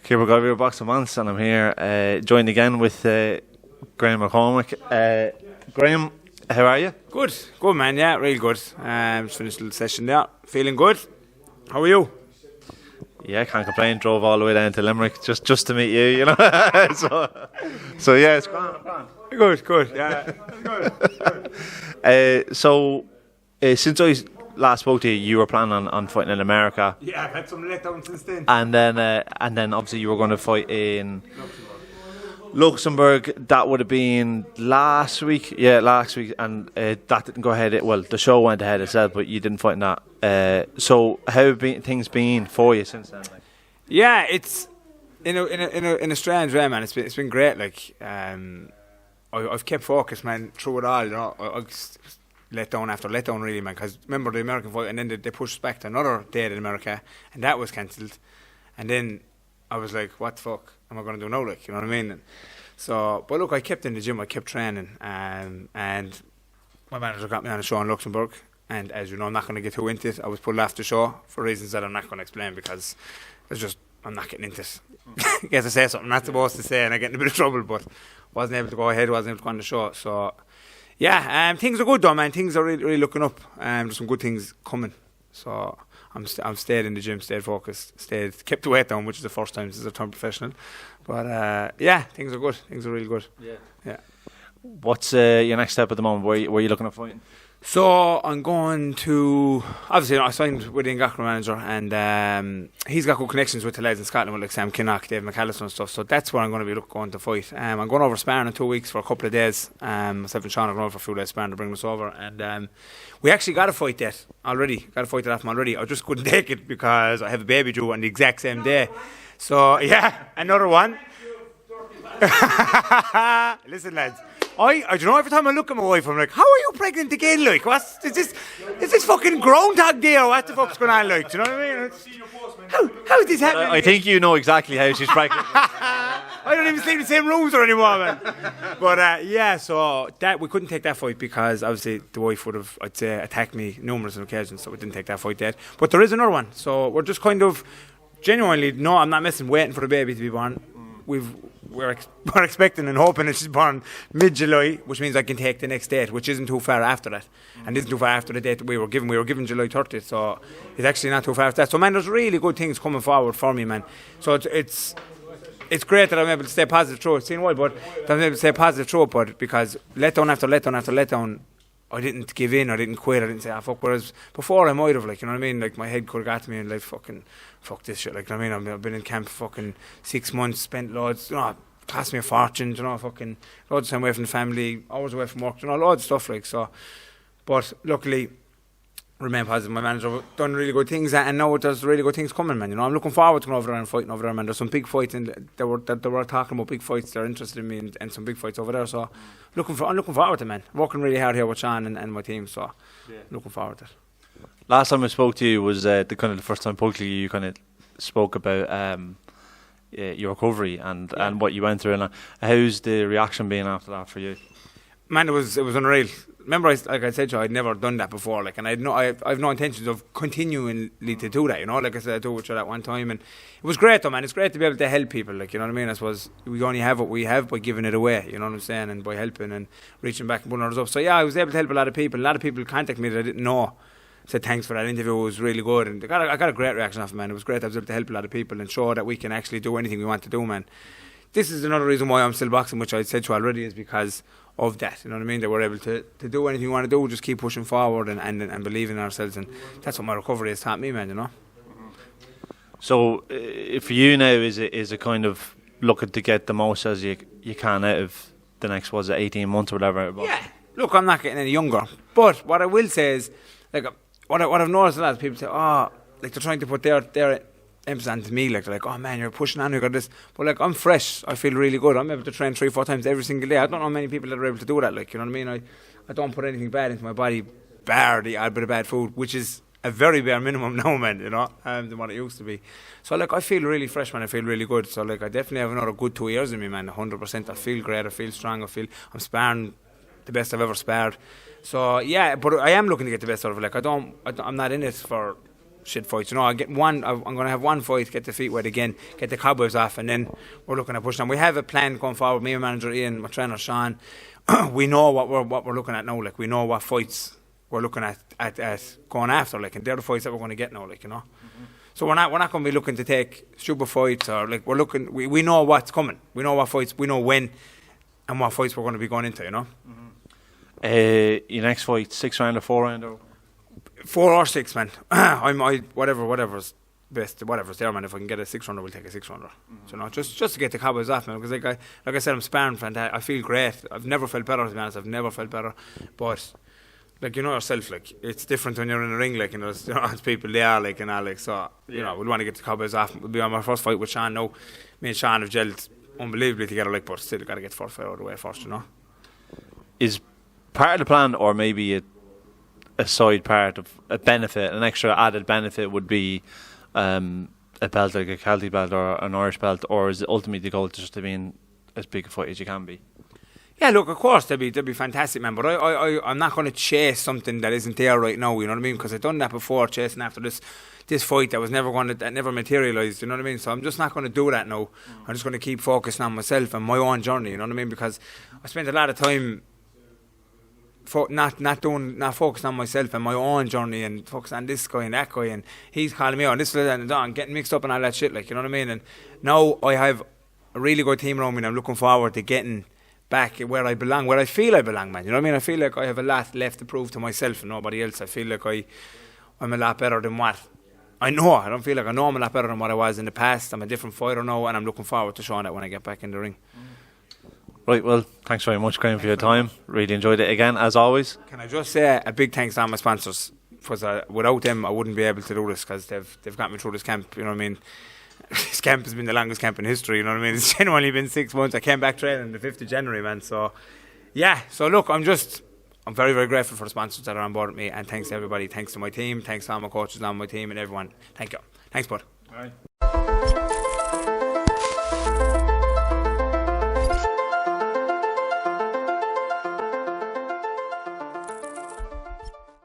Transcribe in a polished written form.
Here we go, we're Box of Bants, and I'm here, joined again with Graham McCormack. Graham, how are you? Good man, yeah, real good. Just finished a little session there, feeling good. How are you? Yeah, can't complain, drove all the way down to Limerick just to meet you, you know. so yeah, it's grand. Good, yeah. Since I last spoke to you, you were planning on fighting in America. Yeah, I've had some letdown since then. And then obviously you were going to fight in Luxembourg. That would have been last week. Yeah, last week, and that didn't go ahead. Well, the show went ahead itself, but you didn't fight in that. So how have things been for you since then? Like? Yeah, it's in a strange way, man. It's been great. Like I've kept focused, man, through it all. You know, I let down after let down, really, man. Because remember the American fight, and then they pushed back to another date in America, and that was cancelled. And then I was like, what the fuck am I going to do now? Like, you know what I mean? So, but look, I kept in the gym, I kept training, and my manager got me on a show in Luxembourg. And as you know, I'm not going to get too into it. I was pulled off the show for reasons that I'm not going to explain, because it's just, I'm not getting into it. I guess I say something I'm not supposed to say, and I get in a bit of trouble, but wasn't able to go ahead, wasn't able to go on the show. So, yeah, things are good though, man. Things are really looking up. There's some good things coming. So I'm stayed in the gym, stayed focused, kept the weight down, which is the first time since I've turned professional. But yeah, things are good. Things are really good. Yeah. What's your next step at the moment? Where are you looking at fighting? So I'm going to, obviously, I signed with the Mc manager, and he's got good connections with the lads in Scotland, with like Sam Kinnock, Dave McAllister and stuff. So that's where I'm going to be going to fight. I'm going over sparring in 2 weeks for a couple of days. Myself and Sean are going over for a few days sparring to bring us over, and we actually got a fight that already. Got a fight that after already. I just couldn't take it because I have a baby due on the exact same day. So yeah, another one. Listen, lads. I do you know, every time I look at my wife, I'm like, how are you pregnant again? Like, is this fucking Groundhog Day, or what the fuck's going on? Like, do you know what I mean? How is this happening? I think you know exactly how she's pregnant. I don't even sleep in the same rooms or anymore, man. But yeah, so that we couldn't take that fight because obviously the wife would have, I'd say, attacked me numerous occasions, so we didn't take that fight yet. But there is another one, so we're just kind of genuinely, no, I'm not missing, waiting for the baby to be born. We're expecting and hoping that she's born mid-July, which means I can take the next date, which isn't too far after that, and isn't too far after the date that we were given. We were given July 30th, so it's actually not too far after that. So man, there's really good things coming forward for me, man. So it's great that I'm able to stay positive through it. It's been a while, but I'm able to stay positive through it, but because letdown after letdown after letdown, I didn't give in, I didn't quit, I didn't say, fuck. Whereas before I might have, like, you know what I mean? Like, my head could have got to me and like, fuck this shit. Like, you know what I mean? I've been in camp for fucking 6 months, spent loads, you know, cost me a fortune, you know, fucking loads of time away from the family, hours away from work, you know, loads of stuff, like, so. But luckily, remain positive. My manager done really good things, and now there's really good things coming, man. You know, I'm looking forward to going over there and fighting over there, man. There's some big fights, and they were talking about big fights. They're interested in me, and some big fights over there. So, I'm looking forward to it, man. Working really hard here with Sean and my team. So, looking forward to it. Last time I spoke to you was the first time publicly you kind of spoke about your recovery and what you went through, and how's the reaction been after that for you? Man, it was unreal. Remember, like I said to you, I'd never done that before, like, and I have no intentions of continually to do that, you know, like I said, I do it that one time, and it was great though, man. It's great to be able to help people, like, you know what I mean? I suppose we only have what we have by giving it away, you know what I'm saying, and by helping and reaching back and putting others up. So yeah, I was able to help a lot of people. A lot of people contacted me that I didn't know, said thanks for that interview, it was really good, and I got a great reaction off it, man. It was great. I was able to help a lot of people and show that we can actually do anything we want to do, man. This is another reason why I'm still boxing, which I said to you already, is because of that, you know what I mean? That we're able to do anything we want to do, just keep pushing forward and believe in ourselves, and that's what my recovery has taught me, man, you know. So for you now, is it kind of looking to get the most as you can out of the next, 18 months or whatever? Yeah, look, I'm not getting any younger, but what I will say is, like, what I've noticed a lot of people say, like, they're trying to put their emphasis onto me, like, they're like, oh man, you're pushing on, you got this, but like, I'm fresh, I feel really good, I'm able to train 3-4 times every single day. I don't know many people that are able to do that, like, you know what I mean? I don't put anything bad into my body, bar the odd bit of bad food, which is a very bare minimum now, man, you know, than what it used to be. So like, I feel really fresh, man. I feel really good. So like, I definitely have another good 2 years in me, man. 100%. I feel great. I feel strong. I'm sparring the best I've ever sparred. So yeah, but I am looking to get the best out of it. Like, I'm not in it for shit fights. You know, I get one. I'm going to have one fight, get the feet wet again, get the cobwebs off, and then we're looking at pushing on. We have a plan going forward. Me and manager Ian, my trainer Sean, we know what we're looking at now. Like we know what fights we're looking at going after. Like, and they're the fights that we're going to get now. Like, you know. Mm-hmm. So we're not going to be looking to take stupid fights or like we're looking. We know what's coming. We know what fights. We know when and what fights we're going to be going into. You know. Mm-hmm. Your next fight, 6 round or 4 round or 4 or 6, man. Whatever's best, whatever's there, man. If I can get a 6-rounder, we'll take a 6-rounder. Mm-hmm. So, you know, just to get the cobwebs off, man. Because like I said, I'm sparring fantastic. I feel great. I've never felt better, to be honest. I've never felt better. But like, you know yourself, like it's different when you're in the ring, like, you know, as people they are, like, and all, like, so you know, we'll want to get the cobwebs off. We'll be on my first fight with Sean now. Me and Sean have gelled unbelievably together, like, but still got to get the first fight out of the way first, you know. Is part of the plan, or maybe a side part of a benefit, an extra added benefit would be a belt like a Celtic belt or an Irish belt, or is it ultimately the goal just to be in as big a fight as you can be? Yeah, look, of course, they'd be fantastic, man. But I'm not going to chase something that isn't there right now. You know what I mean? Because I've done that before, chasing after this fight that never materialised. You know what I mean? So I'm just not going to do that now. I'm just going to keep focusing on myself and my own journey. You know what I mean? Because I spent a lot of time not focusing on myself and my own journey and focusing on this guy and that guy and he's calling me out and this and that and getting mixed up and all that shit. Like, you know what I mean? And now I have a really good team around me, and I'm looking forward to getting back where I belong, where I feel I belong, man. You know what I mean? I feel like I have a lot left to prove to myself and nobody else. I feel like I'm a lot better than what I know. I don't feel like I know I'm a lot better than what I was in the past. I'm a different fighter now, and I'm looking forward to showing that when I get back in the ring. Right, well, thanks very much, Graham, for your time. Really enjoyed it again, as always. Can I just say a big thanks to all my sponsors? Because without them, I wouldn't be able to do this, because they've got me through this camp. You know what I mean? This camp has been the longest camp in history. You know what I mean? It's genuinely been 6 months. I came back training the 5th of January, man. So, yeah. So, look, I'm very, very grateful for the sponsors that are on board with me. And thanks to everybody. Thanks to my team. Thanks to all my coaches on my team and everyone. Thank you. Thanks, bud. All right.